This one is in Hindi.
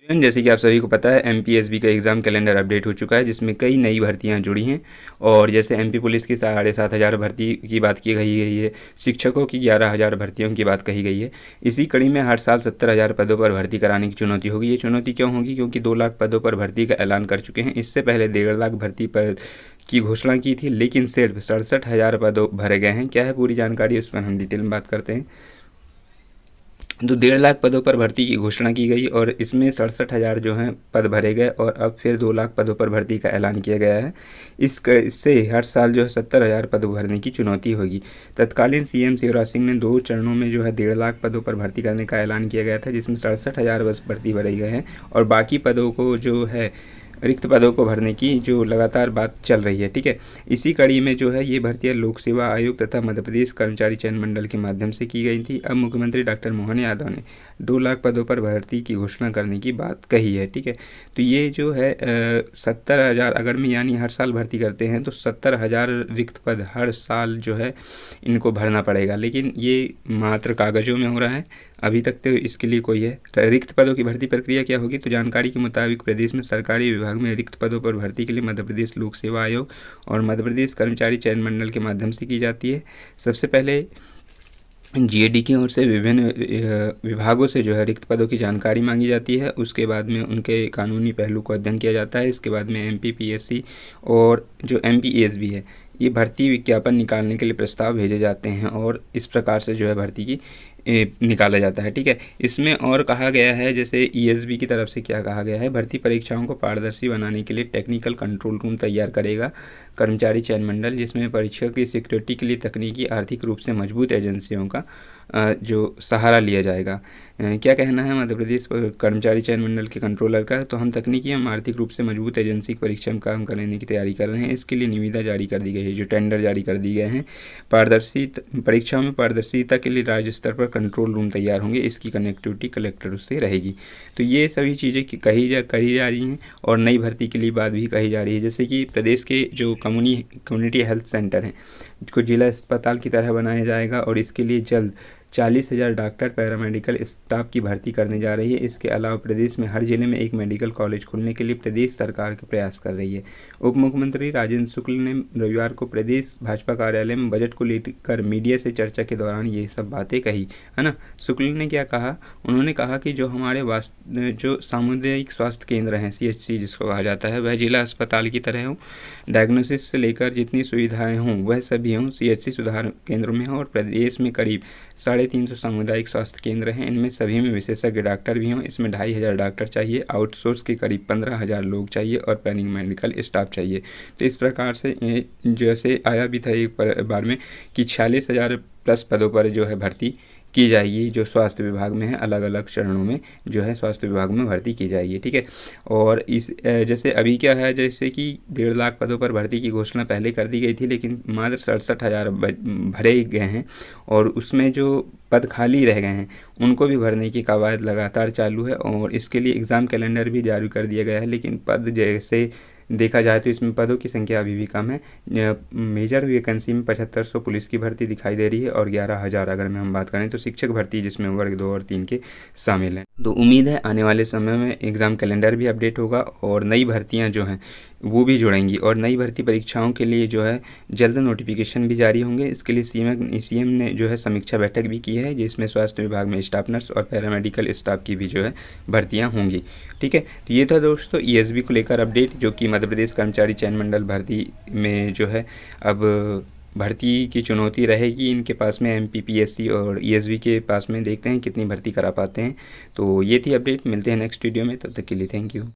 जैसे कि आप सभी को पता है एमपीएसबी का एग्ज़ाम कैलेंडर अपडेट हो चुका है, जिसमें कई नई भर्तियां जुड़ी हैं। और जैसे एमपी पुलिस की 7,500 भर्ती की बात की गई है, शिक्षकों की 11,000 भर्तियों की बात कही गई है। इसी कड़ी में हर साल 70,000 पदों पर भर्ती कराने की चुनौती होगी। ये चुनौती क्यों होगी? क्योंकि 2 लाख पदों पर भर्ती का ऐलान कर चुके हैं। इससे पहले 1.5 लाख भर्ती पद की घोषणा की थी, लेकिन सिर्फ 67,000 पदों भरे गए हैं। क्या है पूरी जानकारी, उस पर हम डिटेल में बात करते हैं। तो 1.5 लाख पदों पर भर्ती की घोषणा की गई और इसमें 67,000 जो हैं पद भरे गए और अब फिर 2 लाख पदों पर भर्ती का ऐलान किया गया है। इससे हर साल जो है 70,000 पद भरने की चुनौती होगी। तत्कालीन सीएम शिवराज सिंह ने 2 चरणों में जो है 1.5 लाख पदों पर भर्ती करने का ऐलान किया गया था, जिसमें 67,000 बस भर्ती भरे गए हैं और बाकी पदों को जो है रिक्त पदों को भरने की जो लगातार बात चल रही है। ठीक है, इसी कड़ी में जो है ये भर्तियां लोक सेवा आयोग तथा मध्य प्रदेश कर्मचारी चयन मंडल के माध्यम से की गई थी। अब मुख्यमंत्री डॉक्टर मोहन यादव ने 2 लाख पदों पर भर्ती की घोषणा करने की बात कही है। ठीक है, तो ये जो है 70,000 अगर में यानी हर साल भर्ती करते हैं तो 70,000 रिक्त पद हर साल जो है इनको भरना पड़ेगा, लेकिन ये मात्र कागज़ों में हो रहा है। अभी तक तो इसके लिए कोई है रिक्त पदों की भर्ती प्रक्रिया क्या होगी? तो जानकारी के मुताबिक प्रदेश में सरकारी विभाग में रिक्त पदों पर भर्ती के लिए मध्य प्रदेश लोक सेवा आयोग और मध्य प्रदेश कर्मचारी चयन मंडल के माध्यम से की जाती है। सबसे पहले जीएडी की ओर से विभिन्न विभागों से जो है रिक्त पदों की जानकारी मांगी जाती है। उसके बाद में उनके कानूनी पहलू को अध्ययन किया जाता है। इसके बाद में एमपीपीएससी और जो एमपीएसबी है, ये भर्ती विज्ञापन निकालने के लिए प्रस्ताव भेजे जाते हैं और इस प्रकार से जो है भर्ती की निकाला जाता है। ठीक है, इसमें और कहा गया है, जैसे ईएसबी की तरफ से क्या कहा गया है, भर्ती परीक्षाओं को पारदर्शी बनाने के लिए टेक्निकल कंट्रोल रूम तैयार करेगा कर्मचारी चयन मंडल, जिसमें परीक्षा की सिक्योरिटी के लिए तकनीकी आर्थिक रूप से मजबूत एजेंसियों का जो सहारा लिया जाएगा। क्या कहना है मध्य प्रदेश कर्मचारी चयन मंडल के कंट्रोलर का? तो हम तकनीकी एवं आर्थिक रूप से मजबूत एजेंसी की परीक्षा में काम करने की तैयारी कर रहे हैं। इसके लिए निविदा जारी कर दी गई है, जो टेंडर जारी कर दिए गए हैं। पारदर्शी परीक्षाओं में पारदर्शिता के लिए राज्य स्तर पर कंट्रोल रूम तैयार होंगे। इसकी कनेक्टिविटी कलेक्टर उससे रहेगी। तो ये सभी चीज़ें कही जा रही हैं और नई भर्ती के लिए बात भी कही जा रही है। जैसे कि प्रदेश के जो कम्युनिटी हेल्थ सेंटर हैं, जिसको जिला अस्पताल की तरह बनाया जाएगा और इसके लिए जल्द 40,000 डॉक्टर पैरामेडिकल स्टाफ की भर्ती करने जा रही है। इसके अलावा प्रदेश में हर जिले में एक मेडिकल कॉलेज खोलने के लिए प्रदेश सरकार के प्रयास कर रही है। उप मुख्यमंत्री राजेंद्र शुक्ल ने रविवार को प्रदेश भाजपा कार्यालय में बजट को लेकर मीडिया से चर्चा के दौरान ये सब बातें कही, है ना। शुक्ल ने क्या कहा? उन्होंने कहा कि जो हमारे जो सामुदायिक स्वास्थ्य केंद्र हैं, CHC जिसको कहा जाता है, वह जिला अस्पताल की तरह हो। डायग्नोसिस से लेकर जितनी सुविधाएँ हों वह सभी हों CHC सुधार केंद्रों में हों और प्रदेश में करीब 350 सामुदायिक स्वास्थ्य केंद्र हैं। इनमें सभी में विशेषज्ञ डॉक्टर भी हों। इसमें 2,500 डॉक्टर चाहिए, आउटसोर्स के करीब 15,000 लोग चाहिए और पैरामेडिकल स्टाफ चाहिए। तो इस प्रकार से जैसे आया भी था एक बार में कि 46,000 प्लस पदों पर जो है भर्ती की जाएगी, जो स्वास्थ्य विभाग में है। अलग अलग चरणों में जो है स्वास्थ्य विभाग में भर्ती की जाएगी। ठीक है, और इस जैसे अभी क्या है, जैसे कि 1.5 लाख पदों पर भर्ती की घोषणा पहले कर दी गई थी, लेकिन मात्र 67,000 भरे गए हैं और उसमें जो पद खाली रह गए हैं उनको भी भरने की कवायद लगातार चालू है और इसके लिए एग्ज़ाम कैलेंडर भी जारी कर दिया गया है। लेकिन पद जैसे देखा जाए तो इसमें पदों की संख्या अभी भी कम है। मेजर वैकेंसी में 7500 पुलिस की भर्ती दिखाई दे रही है और 11,000 अगर हम बात करें तो शिक्षक भर्ती, जिसमें वर्ग 2 और 3 के शामिल हैं। तो उम्मीद है आने वाले समय में एग्ज़ाम कैलेंडर भी अपडेट होगा और नई भर्तियां जो हैं वो भी जुड़ेंगी और नई भर्ती परीक्षाओं के लिए जो है जल्द नोटिफिकेशन भी जारी होंगे। इसके लिए सीएम ने जो है समीक्षा बैठक भी की है, जिसमें स्वास्थ्य विभाग में स्टाफ नर्स और पैरामेडिकल स्टाफ की भी जो है भर्तियां होंगी। ठीक है, तो ये था दोस्तों ईएसबी को लेकर अपडेट, जो कि मध्य प्रदेश कर्मचारी चयन मंडल भर्ती में जो है अब भर्ती की चुनौती रहेगी इनके पास में। एमपीपीएससी और ईएसबी के पास में देखते हैं कितनी भर्ती करा पाते हैं। तो ये थी अपडेट, मिलते हैं नेक्स्ट वीडियो में, तब तक के लिए थैंक यू।